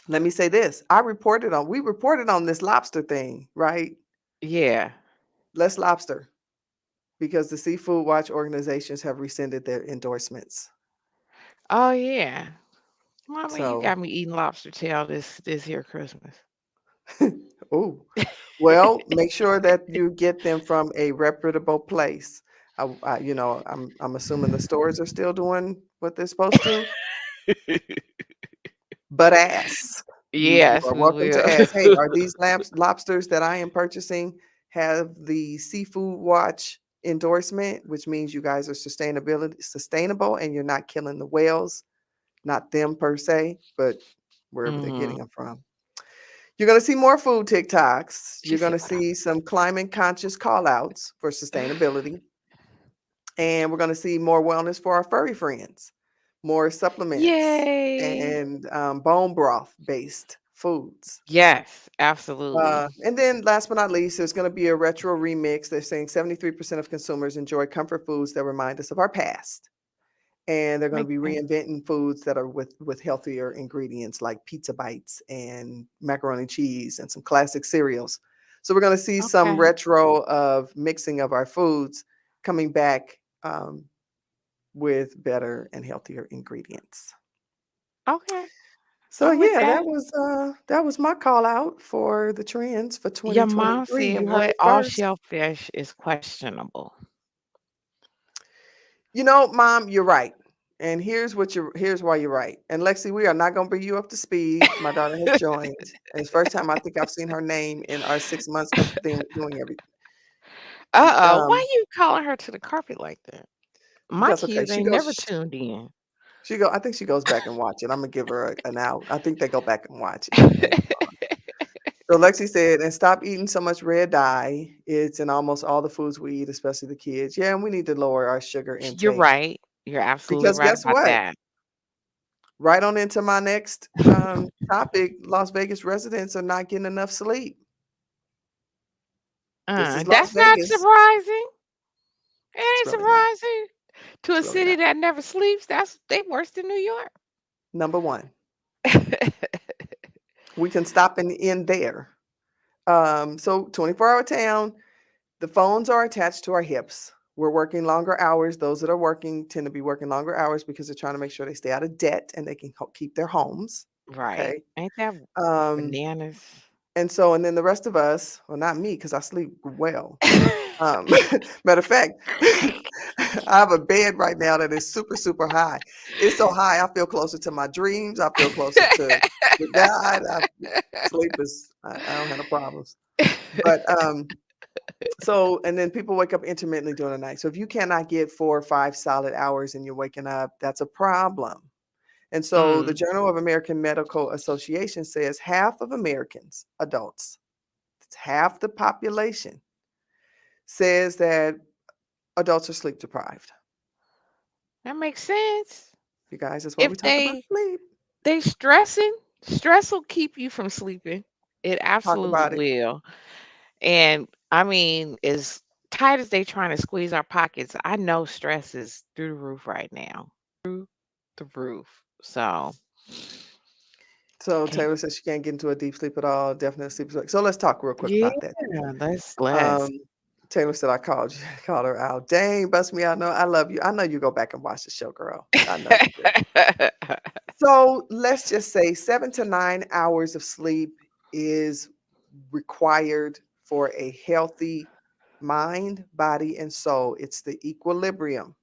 Let me say this. We reported on this lobster thing, right? Yeah. Less lobster, because the Seafood Watch organizations have rescinded their endorsements. Oh, yeah. Mama, you So, got me eating lobster tail this here Christmas. oh, well, make sure that you get them from a reputable place. I'm assuming the stores are still doing what they're supposed to, but ask. You Yes, are we welcome to will. ask. Hey, are these lobsters that I am purchasing have the Seafood Watch endorsement, which means you guys are sustainable, and you're not killing the whales, not them per se, but wherever they're getting Mhm. them from. You're going to see more food TikToks. She You're going said, to "What up?" see some climate conscious call outs for sustainability. And we're going to see more wellness for our furry friends, more supplements, Yay. and bone broth based foods. Yes, absolutely. And then last but not least, there's going to be a retro remix. They're saying 73% of consumers enjoy comfort foods that remind us of our past. And they're going to Makes be sense. reinventing foods that are with healthier ingredients like pizza bites and macaroni and cheese and some classic cereals. So we're going to see some Okay. retro of mixing of our foods coming back, with better and healthier ingredients. Okay. So I'm with yeah, that. that was my call out for the trends for Your mom 2023. said You heard what? it All first. shellfish is questionable. Mom, you're right. And here's why you're right. And Lexi, we are not gonna bring you up to speed. My daughter has joined. And it's the first time I think I've seen her name in our 6 months of doing everything. Uh-oh. Why Um, you calling her to the carpet like that? My that's okay. kids ain't never tuned in. I think she goes back and watch it. I'm gonna give her an out. I think they go back and watch it later. So Lexi said, and stop eating so much red dye. It's in almost all the foods we eat, especially the kids. Yeah, and we need to lower our sugar You're intake. right. You're absolutely Because right guess about what? that. Right on into my next topic. Las Vegas residents are not getting enough sleep. This is Las That's not Vegas. surprising. It It's ain't really not. surprising to a It's really city not. that never sleeps. They worse than New York. Number one, we can stop and end there. So 24-hour town, the phones are attached to our hips. We're working longer hours. Those that are working tend to be working longer hours because they're trying to make sure they stay out of debt and they can keep their homes. Right. Okay. Ain't that Um, bananas? and then the rest of us, well, not me, because I sleep well. Um, matter of fact, I have a bed right now that is super, super high. It's so high, I feel closer to my dreams. I feel closer to God. Sleep is, I don't have no problems. But so, and then people wake up intermittently during the night. So if you cannot get 4 or 5 solid hours and you're waking up, that's a problem. And so the Mm. Journal of American Medical Association says half of Americans, adults, it's half the population, says that adults are sleep deprived. That makes sense. You guys, that's why we If talk about sleep. they stressing, stress will keep you from sleeping. It Talk absolutely about it. will. And I mean, as tight as they trying to squeeze our pockets, I know stress is through the roof right now. Through the roof. So So hey, Taylor says she can't get into a deep sleep at all. Definitely sleep. So let's talk real quick yeah, about that. let's. Um, Taylor said I called you, called her out. Dang, bust me out. No, I love you. I know you go back and watch the show, girl. I know you do. So let's just say 7 to 9 hours of sleep is required for a healthy mind, body, and soul. It's the equilibrium.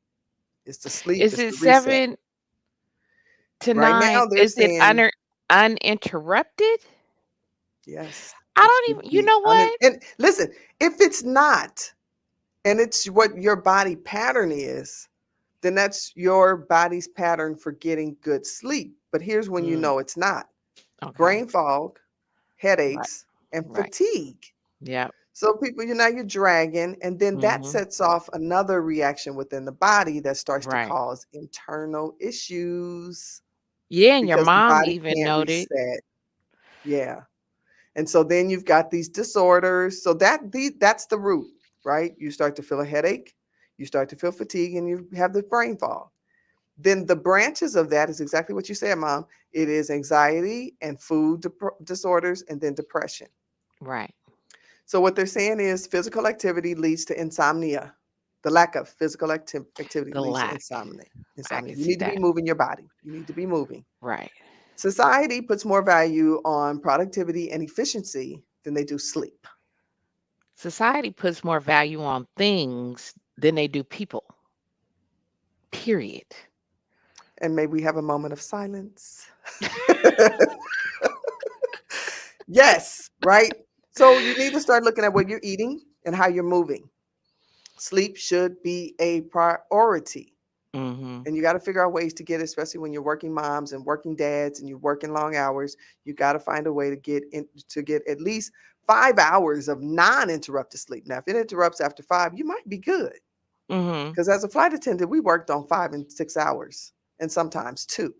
It's the sleep. Is It's it the reset. Right now, 7 to 9? they're Is it saying uninterrupted? yes. I It don't should even. You be. know what? And listen, if it's not, and it's what your body pattern is, then that's your body's pattern for getting good sleep. But here's when you Mm, know it's not: okay. brain fog, Right. headaches, and Right. fatigue. Yep. So people, you're dragging, and then that Mhm. sets off another reaction within the body that starts to Right. cause internal issues Yeah, and your because the mom body even can't noted. reset. Yeah. And so then you've got these disorders. So that's the root, right? You start to feel a headache, you start to feel fatigue, and you have the brain fog. Then the branches of that is exactly what you said, Mom. It is anxiety and food disorders, and then depression. Right. So what they're saying is physical activity leads to insomnia. The lack of physical activity The leads to lack. insomnia. I Insomnia. can You see need to be that. moving your body. You need to be moving. Right. Society puts more value on productivity and efficiency than they do sleep. Society puts more value on things than they do people. Period. And may we have a moment of silence. Yes, right? So you need to start looking at what you're eating and how you're moving. Sleep should be a priority. Mhm. And you got to figure out ways to get it, especially when you're working moms and working dads and you're working long hours. You got to find a way to get at least 5 hours of non-interrupted sleep. Now, if it interrupts after 5, you might be good. Mhm. Because as a flight attendant, we worked on 5 and 6 hours and sometimes 2.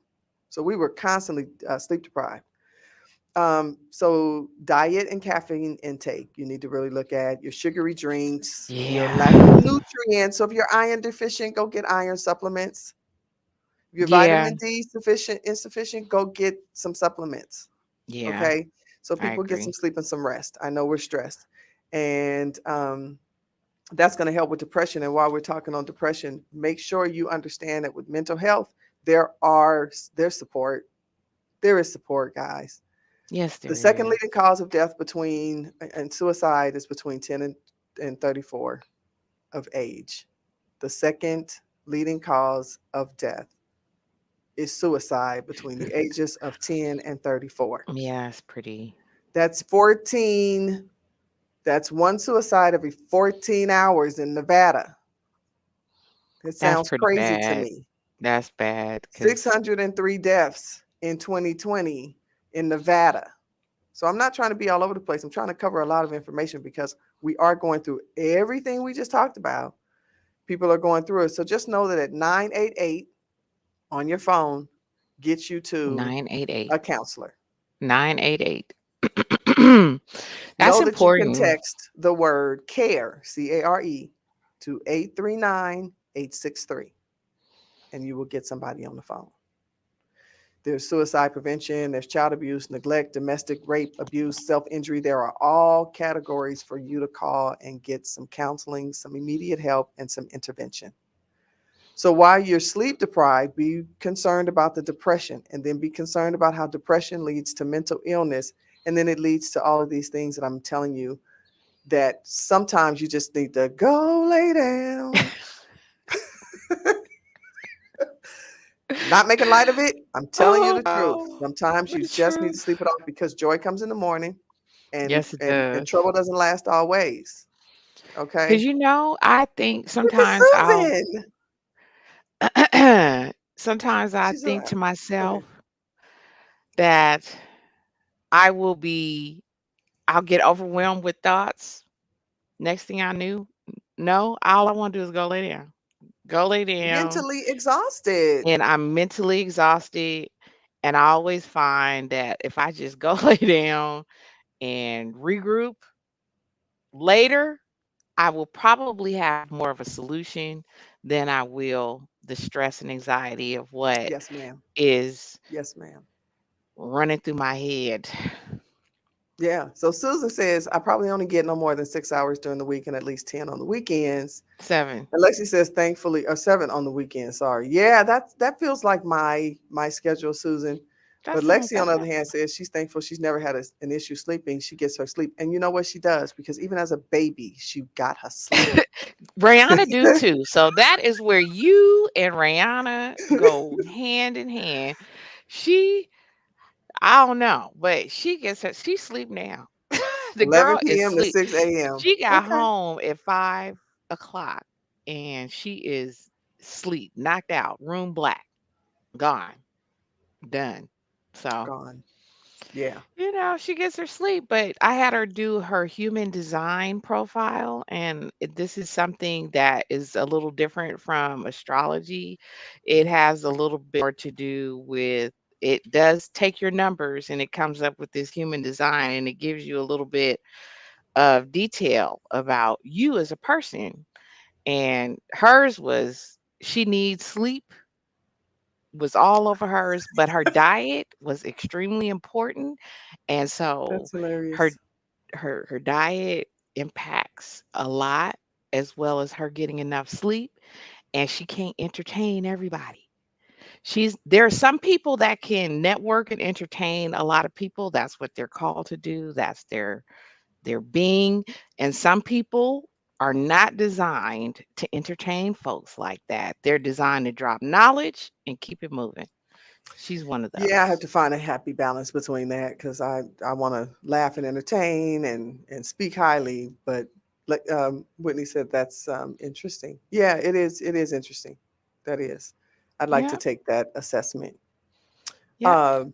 So we were constantly sleep deprived. So diet and caffeine intake, you need to really look at your sugary drinks, your lack of Yeah. nutrients. So if you're iron deficient, go get iron supplements. If your Yeah. vitamin D insufficient, go get some supplements. Yeah. Okay. So I people get some agree. sleep and some rest. I know we're stressed. And that's going to help with depression. And while we're talking on depression, make sure you understand that with mental health, there's support. There is support, guys. Yes, The there second is. leading cause of death between and suicide is between 10 and 34 of age. The second leading cause of death is suicide between the ages of 10 and 34. Yeah, it's pretty. That's 14. That's one suicide every 14 hours in Nevada. It That's sounds pretty crazy to bad. me. That's bad because 603 deaths in 2020 in Nevada. So I'm not trying to be all over the place. I'm trying to cover a lot of information because we are going through everything we just talked about. People are going through it. So just know that at 988 on your phone gets you to 988. a counselor. 988. That's Know that you can important. text the word CARE, CARE, to 839-863, and you will get somebody on the phone. There's suicide prevention, there's child abuse, neglect, domestic rape, abuse, self-injury. There are all categories for you to call and get some counseling, some immediate help, and some intervention. So while you're sleep deprived, be concerned about the depression, and then be concerned about how depression leads to mental illness. And then it leads to all of these things that I'm telling you, that sometimes you just need to go lay down. Not making light of it. I'm telling you Oh the truth. no, Sometimes you the just need to truth. sleep it off, because joy comes in the morning, and Yes, it and does. trouble doesn't last always. Cause Okay? I think Look at sometimes Susan. sometimes I She's think alive. to myself Okay. that I will be I'll get overwhelmed with thoughts. Next thing I know, all I want to do is go lay down. Go lay down, Mentally exhausted. and I'm mentally exhausted. And I always find that if I just go lay down and regroup later, I will probably have more of a solution than I will the stress and anxiety of what Yes, ma'am. is Yes, ma'am. running through my head. Yeah. So Susan says, I probably only get no more than 6 hours during the week and at least 10 on the weekends. 7. And Lexi says, thankfully, or 7 on the weekend. Sorry. Yeah, that feels like my schedule, Susan. That But sounds Lexi, on the bad. other hand, says she's thankful she's never had an issue sleeping. She gets her sleep. And you know what she does? Because even as a baby, she got her sleep. Rihanna do too. So that is where you and Rihanna go hand in hand. She I don't know, but she sleep now. The 11 girl is p.m. to sleep. 6 a.m. She got Okay. home at 5 o'clock and she is sleep, knocked out, room black, gone, done. So, Gone. Yeah. she gets her sleep, but I had her do her human design profile, and this is something that is a little different from astrology. It has a little bit more to do with it does take your numbers and it comes up with this human design and it gives you a little bit of detail about you as a person. And hers was she needs sleep was all over hers, but her diet was extremely important. And so That's her hilarious. her diet impacts a lot as well as her getting enough sleep, and she can't entertain everybody. There are some people that can network and entertain a lot of people. That's what they're called to do. That's their being. And some people are not designed to entertain folks like that. They're designed to drop knowledge and keep it moving. She's one of Yeah, I have those. to find a happy balance between that, because I want to laugh and entertain and speak highly, but like Whitney said, that's interesting. Yeah, it is interesting. That is. I'd like to Yeah, take that assessment. yeah, Um,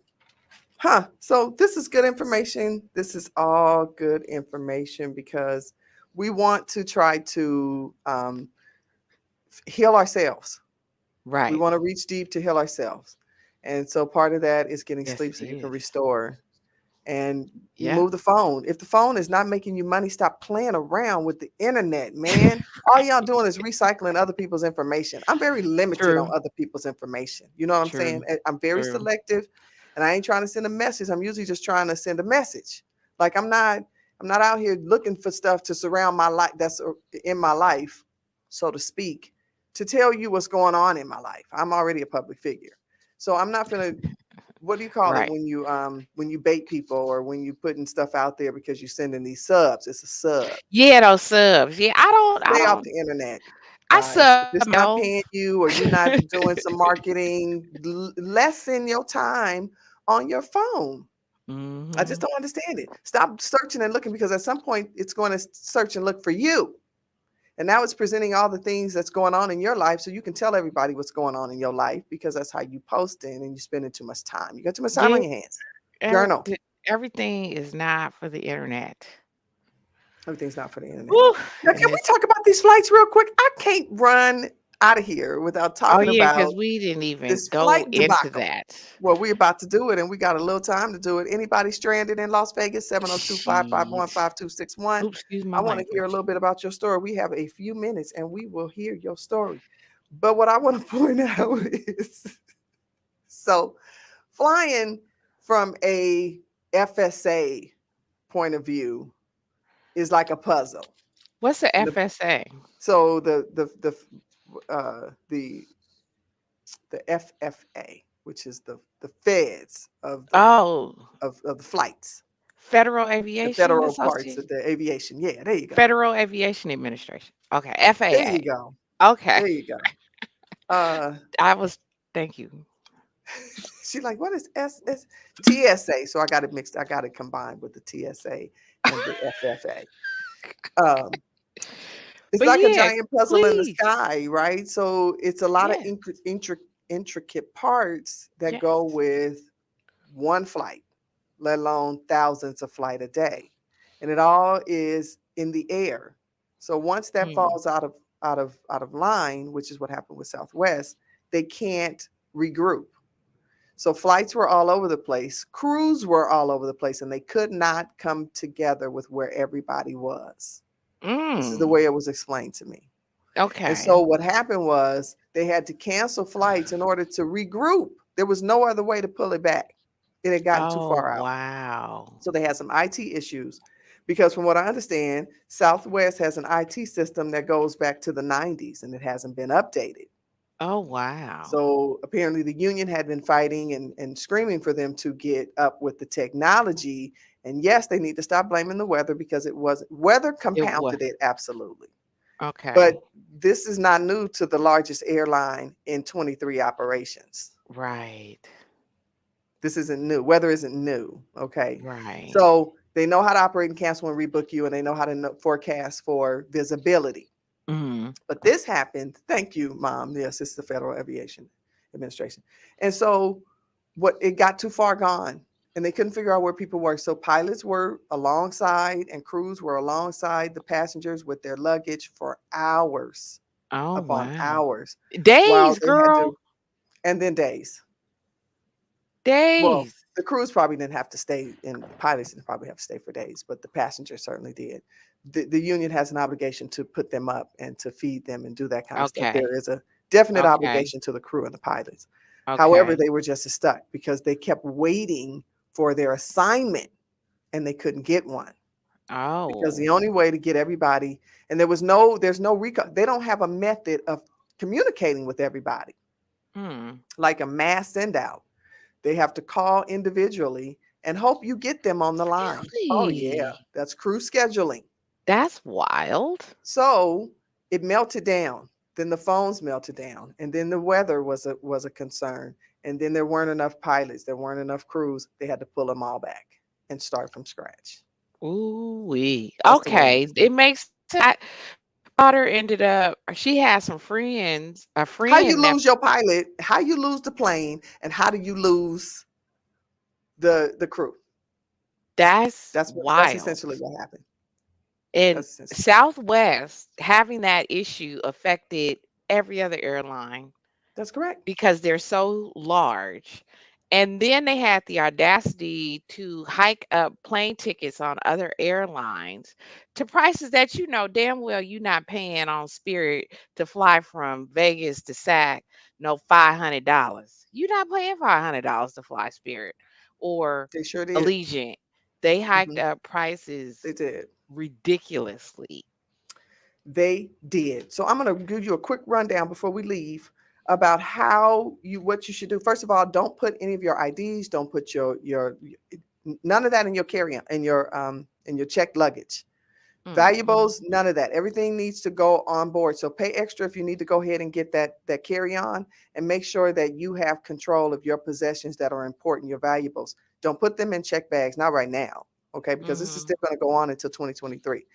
So this is good information. This is all good information, because we want to try to heal ourselves. We right. want to reach deep to heal ourselves. And so part of that is getting Yes, sleep it so you can is. restore and Yeah, remove the phone. If the phone is not making you money, stop playing around with the internet, man. All y'all doing is recycling other people's information. I'm very limited on true, other people's information. You know what I'm saying? true, I'm very true. selective, and I ain't trying to send a message. I'm usually just trying to send a message. Like I'm not out here looking for stuff to surround my life that's in my life, so to speak, to tell you what's going on in my life. I'm already a public figure. So I'm not gonna, what do you call it Right. when you bait people, or when you putting stuff out there because you're sending these subs? It's a sub. Yeah, those subs. Yeah, I Stay off don't the internet, I guys. If sub it's not no. paying you, or you're not doing some marketing, lessen your time on your phone. I just Mhm. don't understand it. Stop searching and looking, because at some point it's going to search and look for you. And now it's presenting all the things that's going on in your life, so you can tell everybody what's going on in your life, because that's how you posting, and you're spending too much time. You got too much time Yeah, on your hands. every Journal. everything is not for the internet. Everything's not for the internet. Woo, Now, and can we it's talk about these flights real quick? I can't run. out of here without Oh talking yeah, about because we didn't even this go flight into debacle. that. Well, we're about to do it, and we got a little time to do it. Anybody stranded in Las Vegas? 702-551-5261. Jeez. Oops, excuse my I want to hear a language. little bit about your story. We have a few minutes, and we will hear your story. But what I want to point out is, so flying from a FSA point of view is like a puzzle. What's the The- FSA? So the FFA, which is the feds Oh, of the flights, Federal the Aviation federal parts of Association, the aviation. Yeah, there you go. Federal Aviation Administration. Okay, There you FAA. go. Okay, There you go. Uh, I was. Thank you. she like, what is TSA? So I got it mixed. I got it combined with the TSA and the FFA. Um, it's But like a yeah, giant puzzle in the please. sky, right? So it's a lot of Yes, intricate parts that go yes. with one flight, let alone thousands of flight a day, and it all is in the air. So once that Mm. falls out of line, which is what happened with Southwest, they can't regroup. So flights were all over the place, crews were all over the place, and they could not come together with where everybody was. This is the Mm. way it was explained to me. And Okay. so what happened was they had to cancel flights in order to regroup. There was no other way to pull it back. It had gotten too Oh far out. wow. So they had some IT issues because from what I understand, Southwest has an IT system that goes back to the 90s and it hasn't been updated. Oh wow. So apparently the union had been fighting and screaming for them to get up with the technology. And yes, they need to stop blaming the weather because it was weather It was compounded it absolutely. But okay. this is not new to the largest airline in 23 operations. Right. This isn't new. Weather isn't new. Okay. Right. So they know how to operate and cancel and rebook you, and they know how to forecast for visibility. Mm. But this happened. Thank you, Mom. Yes, it's the Federal Aviation Administration. And so what it got too far gone and they couldn't figure out where people were. So pilots were alongside and crews were alongside the passengers with their luggage for hours Oh upon wow. hours while Days, they had girl. to, and then days. Well, Days. the crews probably didn't have to stay, and the pilots didn't probably have to stay for days, but the passengers certainly did. The union has an obligation to put them up and to feed them and do that kind of stuff. Okay. There is a definite Okay. obligation to the crew and the pilots. However, Okay. they were just as stuck because they kept waiting for their assignment and they couldn't get one because the Oh. only way to get everybody, and there's no they don't have a method of communicating with everybody Hmm. like a mass send out. They have to call individually and hope you get them on the line. Oh yeah, Really? that's crew scheduling. That's wild. So it melted down. Then the phones melted down, and then the weather was a concern. And then there weren't enough pilots. There weren't enough crews. They had to pull them all back and start from scratch. Ooh wee. That's the way it Okay. was. It makes sense. Daughter ended up she had some friends, a How you friend that lose your pilot? How you lose the plane? And how do you lose the crew? that's That's wild. essentially what happened. And That's essentially Southwest having that issue affected every other airline that's correct. because they're so large. And then they had the audacity to hike up plane tickets on other airlines to prices that you know damn well you're not paying on Spirit to fly from Vegas to SAC, no $500. You're not paying $500 to fly Spirit or They sure did. Allegiant. They hiked Mhm. up prices They did. ridiculously. They did. So I'm going to give you a quick rundown before we leave about what you should do. First of all, don't put any of your IDs, don't put your none of that in your carry-on in your checked luggage. Mhm. Valuables, none of that. Everything needs to go on board. So pay extra if you need to go ahead and get that carry-on and make sure that you have control of your possessions that are important, your valuables. Don't put them in check bags, not right now, okay? Because this is Mhm. still going to go on until 2023.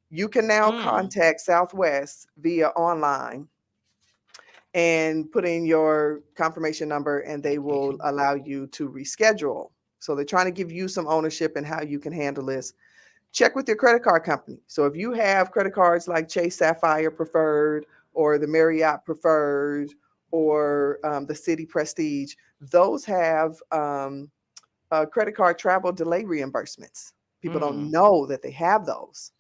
You can now Mm. contact Southwest via online and put in your confirmation number, and they will allow you to reschedule. So they're trying to give you some ownership in how you can handle this. Check with your credit card company. So if you have credit cards like Chase Sapphire Preferred or the Marriott Preferred, or the City Prestige. Those have credit card travel delay reimbursements. People don't know that they have those.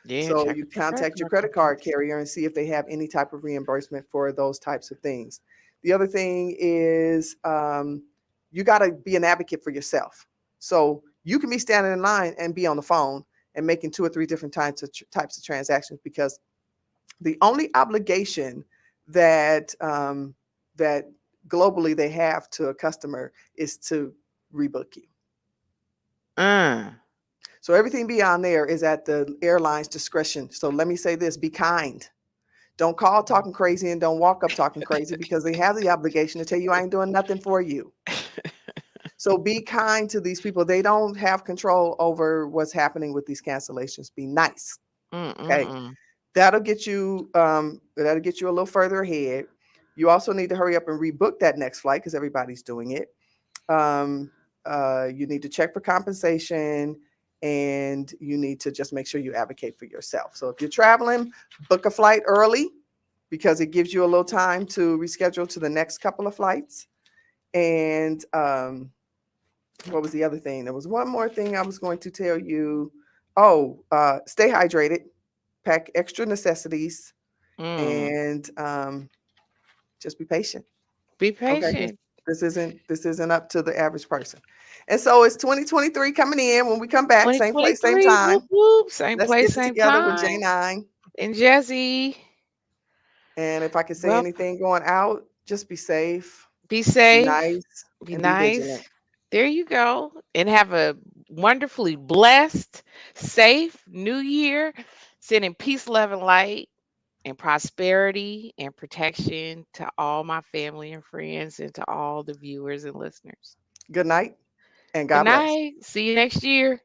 Yeah, So check you with your credit contact your card credit card carrier and see if they have any type of reimbursement for those types of things. The other thing is you got to be an advocate for yourself. So you can be standing in line and be on the phone and making 2 or 3 different types of transactions, because the only obligation that that globally they have to a customer is to rebook you. So everything beyond there is at the airline's discretion. So let me say this: be kind. Don't call talking crazy, and don't walk up talking crazy, because they have the obligation to tell you I ain't doing nothing for you. So be kind to these people. They don't have control over what's happening with these cancellations. Be nice. Okay. That'll get you a little further ahead. You also need to hurry up and rebook that next flight, because everybody's doing it. You need to check for compensation, and you need to just make sure you advocate for yourself. So if you're traveling, book a flight early, because it gives you a little time to reschedule to the next couple of flights. And what was the other thing? There was one more thing I was going to tell you. Oh, stay hydrated, pack extra necessities, and just be patient. Be Okay, patient. this isn't up to the average person. And so it's 2023 coming in. When we come back, same place, same 2023. time. Whoop whoop. Same Let's place, get it same together with time. Jnine. And Jezzi. And if I could say Well, anything going out, just be safe, be be safe. nice, Be and be vigilant. nice. There you go. And have a wonderfully blessed, safe new year. Sending peace, love, and light, and prosperity and protection to all my family and friends, and to all the viewers and listeners. Good night, and Good God bless. night. See you next year.